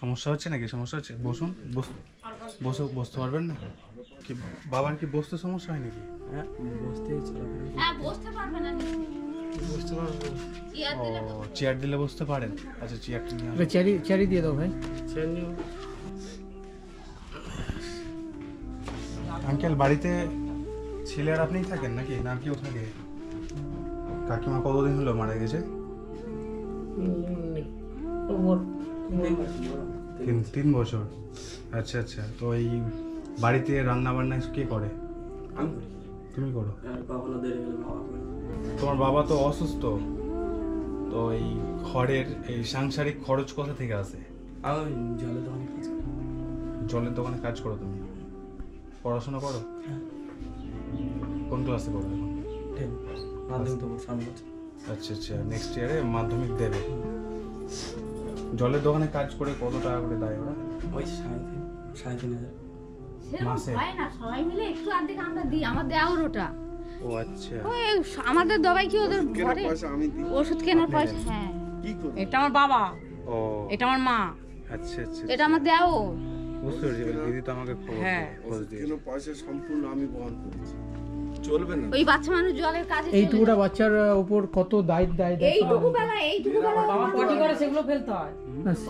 সমস্যা হচ্ছে নাকি? সমস্যা হচ্ছে? বসুন, বসতে পারবেন না? কি বাবার কি বসতে সমস্যা হয় নাকি? হ্যাঁ বসতে পারবে না, বসতে পারবো। ও চেয়ার দিলে বসতে পারেন? আচ্ছা চেয়ারটা নিয়ে আসো। চেয়ারই দিয়ে দাও ভাই। আঙ্কেল বাড়িতে ছেলে আর আপনিই থাকেন নাকি না কেউ থাকে? কাকিমা কতদিন হলো মারা গেছে? 3 বছর। আচ্ছা আচ্ছা, তো এই বাড়িতে রান্না বান্না কে করে? আমি করি। তুমি করো? আর কখনো দেরি হলে বাবা করে। তোমার বাবা তো অসুস্থ, তো এই ঘরের এই সাংসারিক খরচ কোথা থেকে আসে? আমি জলের দোকানে কাজ করি। জলের দোকানে কাজ করো তুমি? পড়াশোনা করো? হ্যাঁ। কোন ক্লাসে পড়ো এখন? 10 মাধ্যমিক দেবো সামনে বছর। আচ্ছা আচ্ছা, নেক্সট ইয়ারে মাধ্যমিক দেবে। জলের দোকানে কাজ করে কত টাকা করে দেয় ওরা? ওই 3,500 মাসে? হয় না, সবাই মিলে একটু অর্ধেক আমরা দিই, আমার দেওয়ার ওটা। ও আচ্ছা। ওই আমাদের দবাই কি ওদের ঘরে ওষুধ কেনার পয়সা। হ্যাঁ এটা আমার বাবা, ও এটা আমার মা, আচ্ছা আচ্ছা, এটা আমার দেও। বুঝতে পেরেছি। দিদি তো আমাকে হ্যাঁ। খোঁজ দিয়ে কেন পয়সা সম্পূর্ণ আমি বহন করেছি, চলবে না? ওই বাচ্চা মানুষ জলের কাজে এইটুকুটা বাচ্চার উপর কত দায়িত্ব এইটুকু বেলা বাবা পটি করে সেগুলো ফেলতে হয়।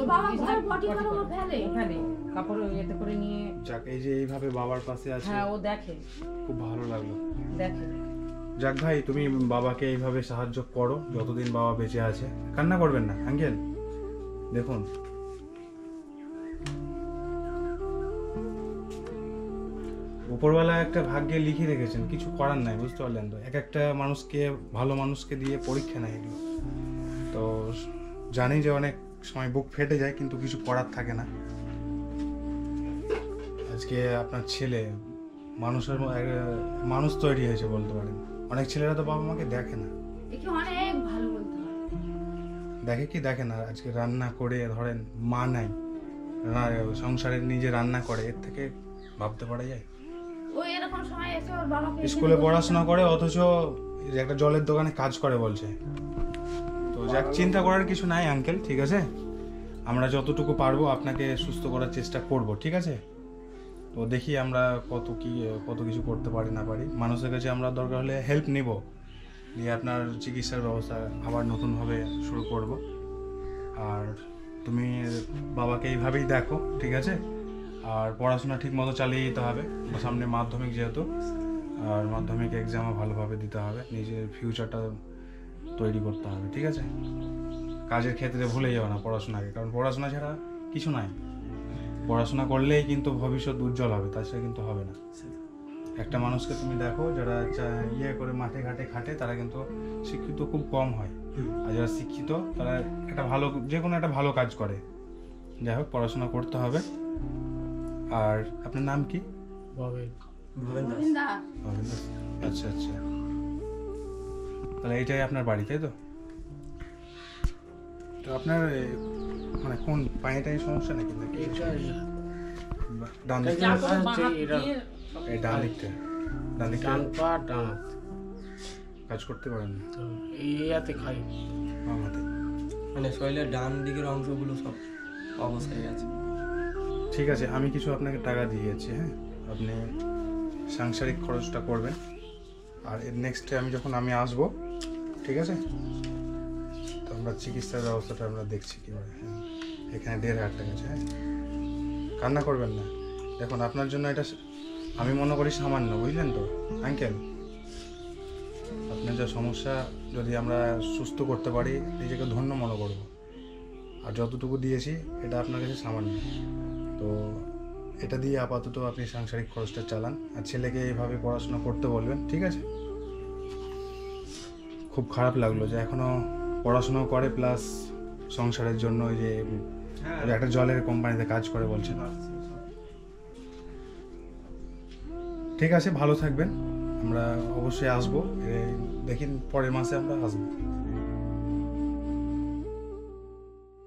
ওর বাবা ঘরে পটি করে ও ফেলে। ওখানে কাপড় এতে করে নিয়ে যাক, এই যে এইভাবে বাবার পাশে আছে, হ্যাঁ ও দেখে খুব ভালো লাগলো। দেখে যাক ভাই, তুমি বাবাকে এইভাবে সাহায্য করো যতদিন বাবা বেঁচে আছে। কান্না করবেন না আঙ্কেল। দেখুন উপরওয়ালা একটা ভাগ্যে লিখে রেখেছেন, কিছু করার নাই, বুঝতে পারলেন তো? এক একটা মানুষকে, ভালো মানুষকে দিয়ে পরীক্ষা নেয় এগুলো। তো জানি যে অনেক সময় বুক ফেটে যায়, কিন্তু কিছু করার থাকে না। আজকে আপনার ছেলে মানুষ তৈরি হয়েছে বলতে পারেন। অনেক ছেলেরা তো বাবা মাকে দেখে না। একে অনেক ভালো বলতে হয়। দেখে কি দেখে না? আজকে রান্না করে ধরেন মা নাই, সংসারের নিজে রান্না করে, এর থেকে ভাবতে পারা যায়? ওই এরকম সময় এসে ওর বাবাকে স্কুলে পড়াশোনা করে, অথচ এই যে একটা জলের দোকানে কাজ করে বলছে। তো যাক, চিন্তা করার কিছু নাই আঙ্কেল, ঠিক আছে? আমরা যতটুকু পারবো আপনাকে সুস্থ করার চেষ্টা করব, ঠিক আছে? তো দেখি আমরা কত কিছু করতে পারি না পারি। মানুষের কাছে আমরা দরকার হলে হেল্প নিব, নিয়ে আপনার চিকিৎসার ব্যবস্থা আবার নতুনভাবে শুরু করব। আর তুমি বাবাকে এইভাবেই দেখো, ঠিক আছে? আর পড়াশোনা ঠিক মতো চালিয়ে যেতে হবে, সামনে মাধ্যমিক যেহেতু, আর মাধ্যমিক এক্সামও ভালোভাবে দিতে হবে, নিজের ফিউচারটা তৈরি করতে হবে, ঠিক আছে? কাজের ক্ষেত্রে ভুলে যাবে না পড়াশোনাকে, কারণ পড়াশোনা ছাড়া কিছু নাই। পড়াশোনা করলেই কিন্তু ভবিষ্যৎ উজ্জ্বল হবে, তাছাড়া কিন্তু হবে না। একটা মানুষকে তুমি দেখো যারা করে মাঠে ঘাটে খাটে, তারা কিন্তু শিক্ষিত খুব কম হয়, আর যারা শিক্ষিত তারা যে কোনো একটা ভালো কাজ করে। যাই হোক, পড়াশোনা করতে হবে। আর আপনার নাম কি? ভবেন দাস। গোবিন্দা। আচ্ছা আচ্ছা, তাহলে এইটাই আপনার বাড়ি, তাই তো? তো আপনার মানে কোন পায়েটাই সমস্যা নাকি? ডান দিকটা? এই ডান দিকটা? ডান পা ডান কাজ করতে পারেন না? ইয়াতে খাই। আমাদের মানে শরীরের ডান দিকের অংশগুলো সব অবস্থায় আছে। ঠিক আছে, আমি কিছু আপনাকে টাকা দিয়ে যাচ্ছি, হ্যাঁ? আপনি সাংসারিক খরচটা করবেন, আর এর নেক্সটে যখন আমি আসবো, ঠিক আছে? তো আমরা চিকিৎসার ব্যবস্থাটা আমরা দেখছি কীভাবে। এখানে 1,500 টাকা আছে, হ্যাঁ? কান্না করবেন না। দেখুন আপনার জন্য এটা আমি মনে করি সামান্য, বুঝলেন তো আঙ্কেল? আপনার যা সমস্যা, যদি আমরা সুস্থ করতে পারি, নিজেকে ধন্য মনে করব। আর যতটুকু দিয়েছি এটা আপনার কাছে সামান্য, তো এটা দিয়ে আপাতত আপনি সাংসারিক খরচটা চালান, আর ছেলেকে এইভাবে পড়াশোনা করতে বলবেন, ঠিক আছে? খুব খারাপ লাগলো যে এখনও পড়াশোনাও করে, প্লাস সংসারের জন্য ওই যে একটা জলের কোম্পানিতে কাজ করে বলছেন। ঠিক আছে, ভালো থাকবেন। আমরা অবশ্যই আসবো, দেখি পরের মাসে আমরা আসবো।